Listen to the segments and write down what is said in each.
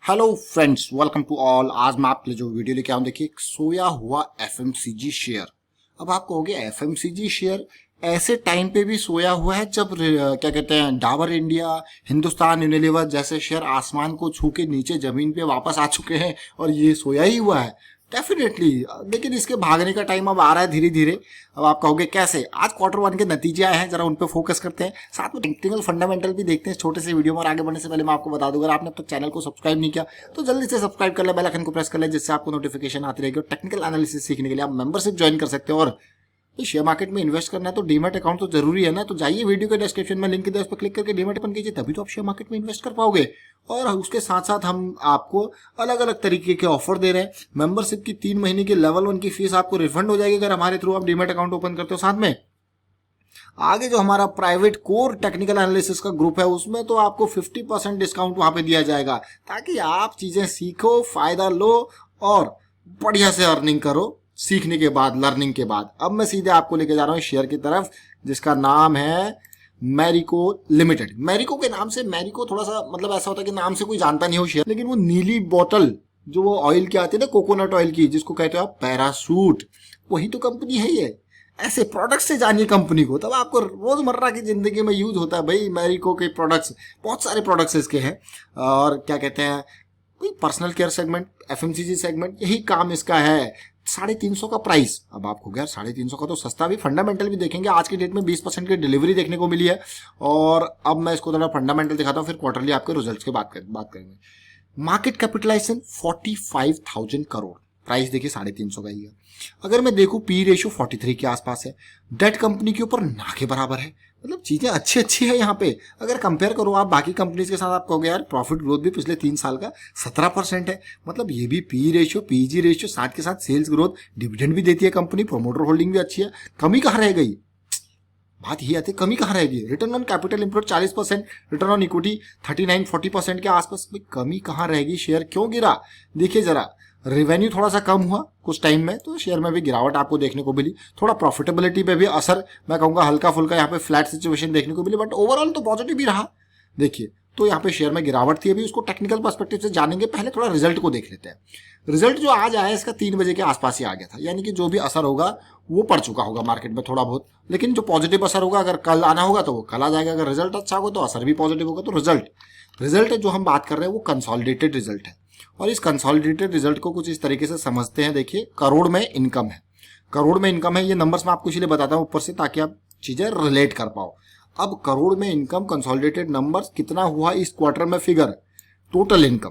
Hello friends, welcome to all. आज मैं आपके लिए जो वीडियो लेके आऊँ, देखिए एक सोया हुआ एफएमसीजी शेयर। अब आप कहोगे एफएमसीजी शेयर ऐसे टाइम पे भी सोया हुआ है जब क्या कहते हैं, डाबर इंडिया, हिंदुस्तान यूनिलीवर जैसे शेयर आसमान को छू के नीचे जमीन पे वापस आ चुके हैं और ये सोया ही हुआ है। डेफिनेटली, लेकिन इसके भागने का टाइम अब आ रहा है धीरे धीरे। अब आप कहोगे कैसे? आज क्वार्टर वन के नतीजे आए हैं, जरा उन पे फोकस करते हैं, साथ में टेक्निकल फंडामेंटल भी देखते हैं छोटे से वीडियो में। और आगे बढ़ने से पहले मैं आपको बता दूं, अगर आपने अब तक चैनल को सब्सक्राइब नहीं किया तो जल्दी से सब्सक्राइब कर ले, बेल आइकन को प्रेस कर ले, जिससे आपको नोटिफिकेशन आती रहेगी। और टेक्निकल एनालिसिस सीखने के लिए आप मेंबरशिप ज्वाइन कर सकते हो। और शेयर मार्केट में इन्वेस्ट करना है तो डीमैट अकाउंट तो जरूरी है ना। तो जाइए, वीडियो के डिस्क्रिप्शन में लिंक है, उस पर क्लिक करके डीमैट ओपन कीजिए, तभी तो आप शेयर मार्केट में इन्वेस्ट कर पाओगे। और उसके साथ साथ हम आपको अलग अलग तरीके के ऑफर दे रहे हैं। मेंबरशिप की 3 महीने की लेवल 1 की फीस आपको रिफंड हो जाएगी अगर हमारे थ्रू आप डीमैट अकाउंट ओपन करते हो। साथ में आगे जो हमारा प्राइवेट कोर टेक्निकल एनालिसिस का ग्रुप है, उसमें तो आपको 50% डिस्काउंट वहां पे दिया जाएगा, ताकि आप चीजें सीखो, फायदा लो और बढ़िया से अर्निंग करो सीखने के बाद, लर्निंग के बाद। अब मैं सीधे आपको लेके जा रहा हूँ शेयर की तरफ, जिसका नाम है मैरिको लिमिटेड। मैरिको के नाम से, मैरिको थोड़ा सा मतलब ऐसा होता है कि नाम से कोई जानता नहीं हो शेयर, लेकिन वो नीली बोतल जो वो ऑयल की आती है ना, कोकोनट ऑयल की, जिसको कहते हो आप पैरासूट, वही तो कंपनी है ये। ऐसे प्रोडक्ट से जानिए कंपनी को, तब आपको रोजमर्रा की जिंदगी में यूज होता है भाई। मैरिको के प्रोडक्ट्स, बहुत सारे प्रोडक्ट्स इसके हैं। और क्या कहते हैं, personal care segment, FMCG segment, यही काम इसका है। 350 का प्राइस। अब आपको यार 350 का तो सस्ता भी, फंडामेंटल भी देखेंगे। आज की डेट में 20% की डिलीवरी देखने को मिली है। और अब मैं इसको थोड़ा फंडामेंटल दिखाता हूँ, फिर क्वार्टरली आपके रिजल्ट्स की बात करेंगे। मार्केट कैपिटलाइजेशन 45,000 करोड़, प्राइस देखिए 350 का ही है। अगर मैं देखूं, पी रेशियो 43 के आसपास है। डेट कंपनी के ऊपर ना के बराबर है, मतलब चीजें अच्छी अच्छी है यहाँ पे। अगर कंपेयर करो आप बाकी कंपनीज के साथ, आप कहोगे यार प्रॉफिट ग्रोथ भी पिछले 3 साल का 17% है, मतलब ये भी पी रेशियो, पीजी रेशियो, साथ के साथ सेल्स ग्रोथ, डिविडेंड भी देती है कंपनी, प्रोमोटर होल्डिंग भी अच्छी है। कमी कहाँ रह गई? बात यही आती है, कमी कहाँ रहेगी? Return on capital employed 40%, return on equity 39-40% के आसपास, कमी कहाँ रहेगी? शेयर क्यों गिरा? देखिए जरा, रेवेन्यू थोड़ा सा कम हुआ कुछ टाइम में, तो शेयर में भी गिरावट आपको देखने को मिली। थोड़ा प्रॉफिटेबिलिटी पे भी असर, मैं कहूंगा हल्का फुल्का यहाँ पे फ्लैट सिचुएशन देखने को मिली, बट ओवरऑल तो पॉजिटिव ही रहा। देखिए, तो यहाँ पे शेयर में गिरावट थी। अभी उसको टेक्निकल पर्सपेक्टिव से जानेंगे, पहले थोड़ा रिजल्ट को देख लेते हैं। रिजल्ट जो आज आया इसका 3 बजे के आसपास ही आ गया था, यानी कि जो भी असर होगा वो पड़ चुका होगा मार्केट में थोड़ा बहुत। लेकिन जो पॉजिटिव असर होगा, अगर कल आना होगा तो वो कल आ जाएगा। अगर रिजल्ट अच्छा होगा तो असर भी पॉजिटिव होगा। तो रिजल्ट जो हम बात कर रहे हैं वो कंसोलिडेटेड रिजल्ट है। और इस कंसोलिडेटेड रिजल्ट को कुछ इस तरीके से समझते हैं। देखिए, करोड़ में इनकम है, करोड़ में इनकम है। ये नंबर्स मैं आपको इसलिए बताता हूँ ऊपर से, ताकि आप चीजें रिलेट कर पाओ। अब करोड़ में इनकम, कंसोलिडेटेड नंबर्स, कितना हुआ इस क्वार्टर में फिगर? टोटल इनकम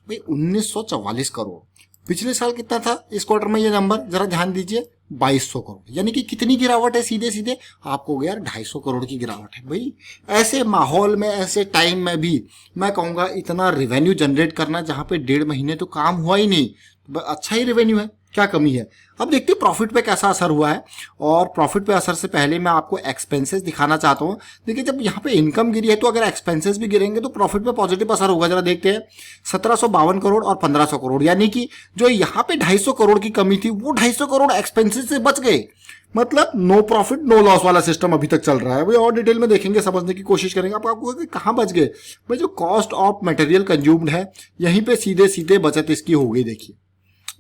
भाई 1944 करोड़। पिछले साल कितना था इस क्वार्टर में ये नंबर? जरा ध्यान दीजिए, 2200 करोड़। यानी कि कितनी गिरावट है? सीधे सीधे आपको गया 250 करोड़ की गिरावट है भाई। ऐसे माहौल में, ऐसे टाइम में भी मैं कहूंगा इतना रेवेन्यू जनरेट करना, जहां पे 1.5 महीने तो काम हुआ ही नहीं, अच्छा ही रेवेन्यू है, क्या कमी है? अब देखते हैं प्रॉफिट पे कैसा असर हुआ है। और प्रॉफिट पे असर से पहले मैं आपको एक्सपेंसेस दिखाना चाहता हूं। देखिए, जब यहाँ पे इनकम गिरी है तो अगर एक्सपेंसेस भी गिरेंगे तो प्रॉफिट पे पॉजिटिव असर होगा। जरा देखते हैं, 1752 करोड़ और 1500 करोड़, यानी कि जो यहाँ पे 250 करोड़ की कमी थी, वो 250 करोड़ एक्सपेंसेस से बच गए। मतलब नो प्रॉफिट नो लॉस वाला सिस्टम अभी तक चल रहा है भाई। और डिटेल में देखेंगे, समझने की कोशिश करेंगे। आपको कहाँ बच गए भाई? जो कॉस्ट ऑफ मटेरियल कंज्यूम्ड है, यहीं पे सीधे सीधे बचत इसकी हो गई। देखिए,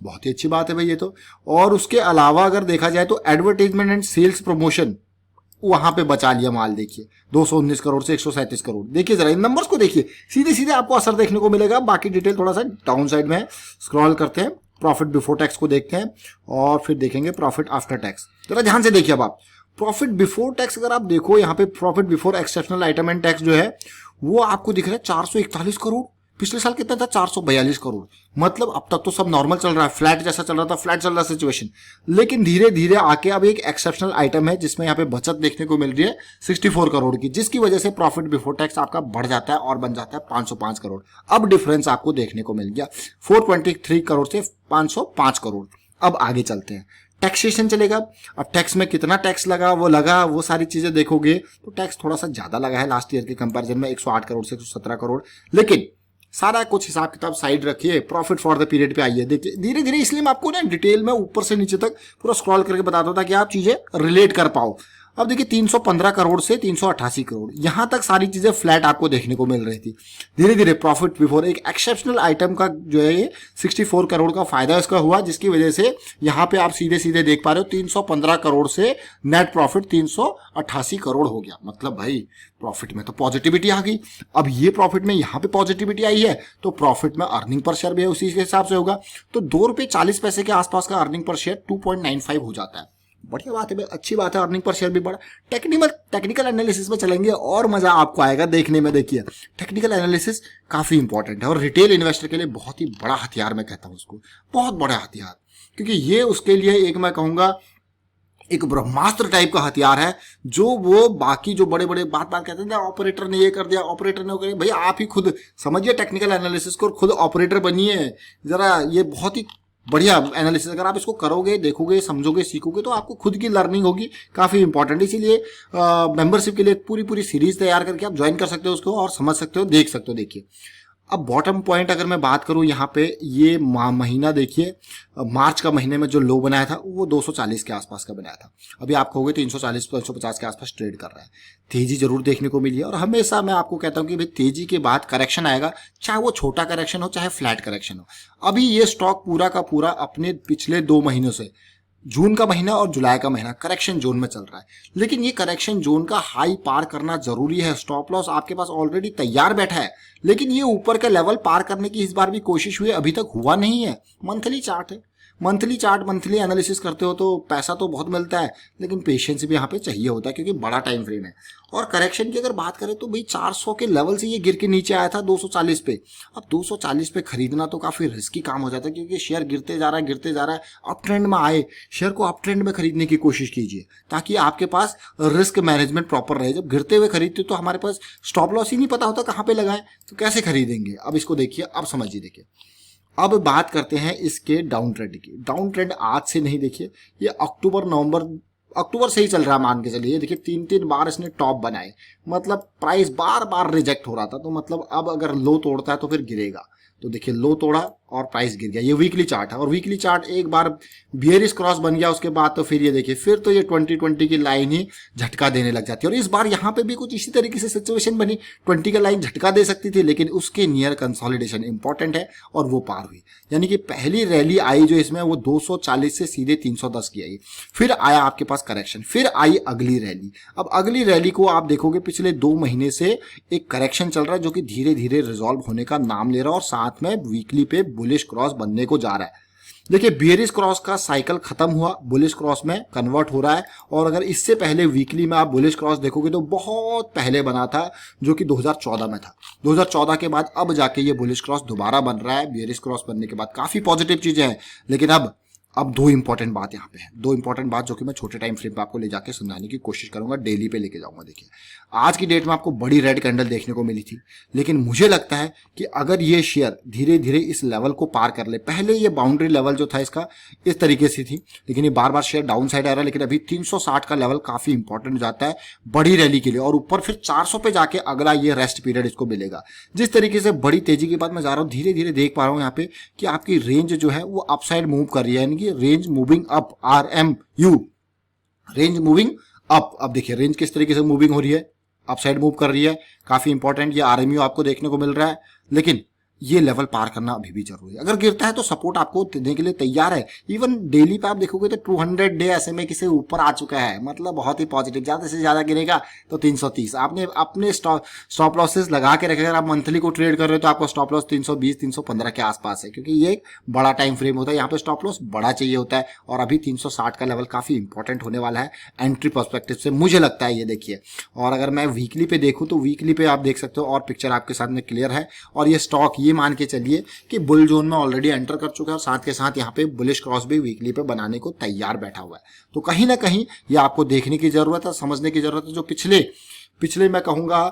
बहुत ही अच्छी बात है भाई ये तो। और उसके अलावा अगर देखा जाए तो एडवर्टाइजमेंट एंड सेल्स प्रमोशन, वहां पे बचा लिया माल। देखिए, 219 करोड़ से 137 करोड़। देखिए जरा इन नंबर्स को देखिए, सीधे सीधे आपको असर देखने को मिलेगा। बाकी डिटेल थोड़ा सा डाउन साइड में है, स्क्रॉल करते हैं। प्रॉफिट बिफोर टैक्स को देखते हैं और फिर देखेंगे प्रॉफिट आफ्टर टैक्स। जरा ध्यान से देखिए। अब आप प्रॉफिट बिफोर टैक्स अगर आप देखो, यहाँ पे profit before exceptional item and tax जो है वो आपको दिख रहा है 441 करोड़। पिछले साल कितना था? 442 करोड़। मतलब अब तक तो सब नॉर्मल चल रहा है, फ्लैट जैसा चल रहा था, फ्लैट चल रहा सिचुएशन। लेकिन धीरे धीरे आके अब एक एक्सेप्शनल आइटम है जिसमें यहाँ पे बचत देखने को मिल रही है 64 करोड़ की, जिसकी वजह से प्रॉफिट बिफोर टैक्स आपका बढ़ जाता है और बन जाता है 505 करोड़। अब डिफरेंस आपको देखने को मिल गया 423 करोड़ से 505 करोड़। अब आगे चलते हैं, टैक्सेशन चलेगा। अब टैक्स में कितना टैक्स लगा, वो सारी चीजें देखोगे तो टैक्स थोड़ा सा ज्यादा लगा है लास्ट ईयर के कंपैरिजन में, 108 करोड़ से 117 करोड़। लेकिन सारा कुछ हिसाब किताब साइड रखिए, प्रॉफिट फॉर द पीरियड पे आइए। देखिए धीरे धीरे, इसलिए मैं आपको ना डिटेल में ऊपर से नीचे तक पूरा स्क्रॉल करके बताता हूं ताकि आप चीजें रिलेट कर पाओ। अब देखिए 315 करोड़ से 388 करोड़, यहां तक सारी चीजें फ्लैट आपको देखने को मिल रही थी। धीरे धीरे प्रॉफिट बिफोर एक एक्सेप्शनल आइटम का जो है ये 64 करोड़ का फायदा इसका हुआ, जिसकी वजह से यहां पे आप सीधे सीधे देख पा रहे हो 315 करोड़ से नेट प्रॉफिट 388 करोड़ हो गया। मतलब भाई प्रॉफिट में तो पॉजिटिविटी आ गई। अब ये प्रॉफिट में यहां पे पॉजिटिविटी आई है तो प्रॉफिट में अर्निंग पर शेयर भी उसी के हिसाब से होगा। तो ₹2.40 के आसपास का अर्निंग पर शेयर 2.95 हो जाता है। बढ़िया बात है भाई, अच्छी बात है, अर्निंग पर शेयर भी बढ़ा। टेक्निकल एनालिसिस में चलेंगे और मजा आपको आएगा देखने में। देखिए टेक्निकल एनालिसिस काफी इंपॉर्टेंट है और रिटेल इन्वेस्टर के लिए बहुत ही बड़ा हथियार, मैं कहता हूं उसको बहुत बड़ा हथियार, क्योंकि ये उसके लिए एक मैं कहूंगा एक ब्रह्मास्त्र टाइप का हथियार है, जो वो बाकी जो बड़े बड़े बात कहते हैं ऑपरेटर ने ये कर दिया, ऑपरेटर ने वो कर दिया। भैया आप ही खुद समझिए टेक्निकल एनालिसिस को और खुद ऑपरेटर बनिए जरा। ये बहुत ही बढ़िया एनालिसिस, अगर आप इसको करोगे, देखोगे, समझोगे, सीखोगे तो आपको खुद की लर्निंग होगी, काफी इंपॉर्टेंट। इसीलिए मेंबरशिप के लिए पूरी पूरी सीरीज तैयार करके आप ज्वाइन कर सकते हो उसको और समझ सकते हो, देख सकते हो। देखिए अब बॉटम पॉइंट अगर मैं बात करूं यहाँ पे, ये महीना देखिए मार्च का महीने में जो लो बनाया था वो 240 के आसपास का बनाया था। अभी आप कहोगे 340 350 के आसपास ट्रेड कर रहा है। तेजी जरूर देखने को मिली है और हमेशा मैं आपको कहता हूं कि भाई तेजी के बाद करेक्शन आएगा, चाहे वो छोटा करेक्शन हो चाहे फ्लैट करेक्शन हो। अभी ये स्टॉक पूरा का पूरा अपने पिछले 2 महीनों से, जून का महीना और जुलाई का महीना करेक्शन जोन में चल रहा है, लेकिन ये करेक्शन जोन का हाई पार करना जरूरी है। स्टॉप लॉस आपके पास ऑलरेडी तैयार बैठा है, लेकिन ये ऊपर का लेवल पार करने की इस बार भी कोशिश हुई, अभी तक हुआ नहीं है। मंथली चार्ट है, मंथली एनालिसिस करते हो तो पैसा तो बहुत मिलता है, लेकिन पेशेंस भी यहाँ पे चाहिए होता है क्योंकि बड़ा टाइम फ्रेम है। और करेक्शन की अगर बात करें तो भाई 400 के लेवल से ये गिर के नीचे आया था 240 पे। अब 240 पे खरीदना तो काफी रिस्की काम हो जाता है, क्योंकि शेयर गिरते जा रहा है। अप ट्रेंड में आए शेयर को अप ट्रेंड में खरीदने की कोशिश कीजिए, ताकि आपके पास रिस्क मैनेजमेंट प्रॉपर रहे। जब गिरते हुए खरीदते तो हमारे पास स्टॉप लॉस ही नहीं पता होता कहाँ पे लगाए, तो कैसे खरीदेंगे। अब इसको देखिए, अब समझिए। देखिए अब बात करते हैं इसके डाउन ट्रेंड की। डाउन ट्रेंड आज से नहीं, देखिए ये अक्टूबर से ही चल रहा है, मान के चलिए। देखिए 3 बार इसने टॉप बनाए, मतलब प्राइस बार बार रिजेक्ट हो रहा था, तो मतलब अब अगर लो तोड़ता है तो फिर गिरेगा। तो देखिए लो तोड़ा और प्राइस गिर गया। ये वीकली चार्ट है और वीकली चार्ट एक बार बियरिश क्रॉस बन गया उसके बाद तो फिर ये देखिए फिर तो ये 2020 की लाइन ही झटका देने लग जाती है। और इस बार यहाँ पे भी कुछ इसी तरीके से सिचुएशन बनी, 20 का लाइन झटका दे सकती थी, लेकिन उसके नियर कंसोलिडेशन इंपॉर्टेंट है और वो पार हुई। यानी कि पहली रैली आई जो इसमें वो 240 से सीधे 310 की आई, फिर आया आपके पास करेक्शन, फिर आई अगली रैली। अब अगली रैली को आप देखोगे पिछले 2 महीने से एक करेक्शन चल रहा है जो कि धीरे धीरे रिजॉल्व होने का नाम ले रहा है और साथ में वीकली पे बुलिश क्रॉस बनने को जा रहा है। देखिए बियरिश क्रॉस का साइकिल खत्म हुआ, बुलिश क्रॉस में कन्वर्ट हो रहा है। और अगर इससे पहले वीकली में आप बुलिश क्रॉस देखोगे तो बहुत पहले बना था, जो कि 2014 में था। 2014 के बाद अब जाके ये बुलिश क्रॉस दोबारा बन रहा है। बियरिश क्रॉस बनने के बाद काफी पॉजिटिव चीजें हैं, लेकिन अब 2 इंपॉर्टेंट बात यहाँ पे है, 2 इंपॉर्टेंट बात जो कि मैं छोटे टाइम फ्रेम पे आपको ले जाके समझाने की कोशिश करूंगा, डेली पे लेके जाऊंगा। देखिए आज की डेट में आपको बड़ी रेड कैंडल देखने को मिली थी, लेकिन मुझे लगता है कि अगर ये शेयर धीरे धीरे इस लेवल को पार कर ले, पहले ये बाउंड्री लेवल जो था इसका इस तरीके से थी, लेकिन ये बार बार शेयर डाउन साइड आ रहा है, लेकिन अभी 360 का लेवल काफी इंपॉर्टेंट हो जाता है बड़ी रैली के लिए। और ऊपर फिर 400 पे जाके अगला ये रेस्ट पीरियड इसको मिलेगा। जिस तरीके से बड़ी तेजी के बाद मैं जा रहा हूँ, धीरे धीरे देख पा रहा हूँ यहाँ पे कि आपकी रेंज जो है वो अपसाइड मूव कर रही है, range moving up, RMU, range moving up. अब देखिए रेंज किस तरीके से मूविंग हो रही है, अपसाइड मूव कर रही है, काफी इंपॉर्टेंट। ये RMU आपको देखने को मिल रहा है, लेकिन ये लेवल पार करना अभी भी जरूरी है। अगर गिरता है तो सपोर्ट आपको देने के लिए तैयार है। इवन डेली पे आप देखोगे तो 200 डे SMA के से ऊपर आ चुका है, मतलब बहुत ही पॉजिटिव। ज्यादा से ज्यादा गिरेगा तो 330। आपने अपने स्टॉप लॉसेस लगा के रखे, अगर आप मंथली को ट्रेड कर रहे हो तो आपको स्टॉप लॉस 320 315 के आसपास है, क्योंकि ये एक बड़ा टाइम फ्रेम होता है, यहाँ पे स्टॉप लॉस बड़ा चाहिए होता है। और अभी 360 का लेवल काफी इंपॉर्टेंट होने वाला है एंट्री पर्सपेक्टिव से, मुझे लगता है। ये देखिए, और अगर मैं वीकली पे देखूं तो वीकली पे आप देख सकते हो और पिक्चर आपके सामने क्लियर है। और ये स्टॉक ये मान के चलिए कि बुल जोन में ऑलरेडी एंटर कर चुका है और साथ के साथ यहाँ पे बुलिश क्रॉस भी वीकली पे बनाने को तैयार बैठा हुआ है। तो कहीं ना कहीं ये आपको देखने की जरूरत है, समझने की जरूरत है। जो पिछले मैं कहूंगा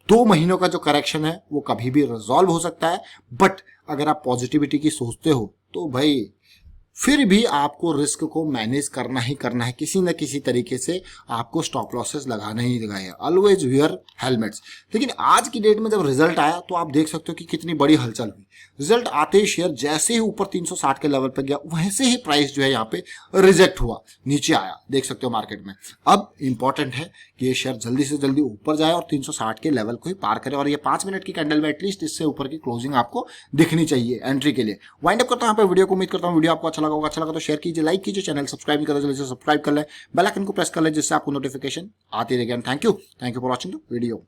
2 महीनों का जो करेक्शन है वो कभी भी रिजॉल्व हो सकता है, बट अगर आप पॉजिटिविटी की सोचते हो तो भाई फिर भी आपको रिस्क को मैनेज करना ही करना है, किसी न किसी तरीके से आपको स्टॉप लॉसेस लगाना ही लगाए। Always wear helmets. लेकिन आज की डेट में जब रिजल्ट आया तो आप देख सकते हो कि कितनी बड़ी हलचल हुई। रिजल्ट आते ही शेयर जैसे ही ऊपर 360 के लेवल पर गया वैसे ही प्राइस जो है यहाँ पे रिजेक्ट हुआ, नीचे आया, देख सकते हो मार्केट में। अब इंपॉर्टेंट है कि ये शेयर जल्दी से जल्दी ऊपर जाए और 360 के लेवल को ही पार करे, और ये 5 मिनट की कैंडल में एटलीस्ट इससे ऊपर की क्लोजिंग आपको दिखनी चाहिए एंट्री के लिए। वाइंड अप करता हूं यहाँ पे वीडियो को। उम्मीद करता हूँ वीडियो आपको अच्छा लगा होगा। अच्छा लगा तो शेयर कीजिए, लाइक कीजिए, चैनल सब्सक्राइब नहीं करते जल्दी से सब्सक्राइब कर ले, बेल आइकन को प्रेस कर ले जिससे आपको नोटिफिकेशन आती रहेगी। Thank you for watching the video.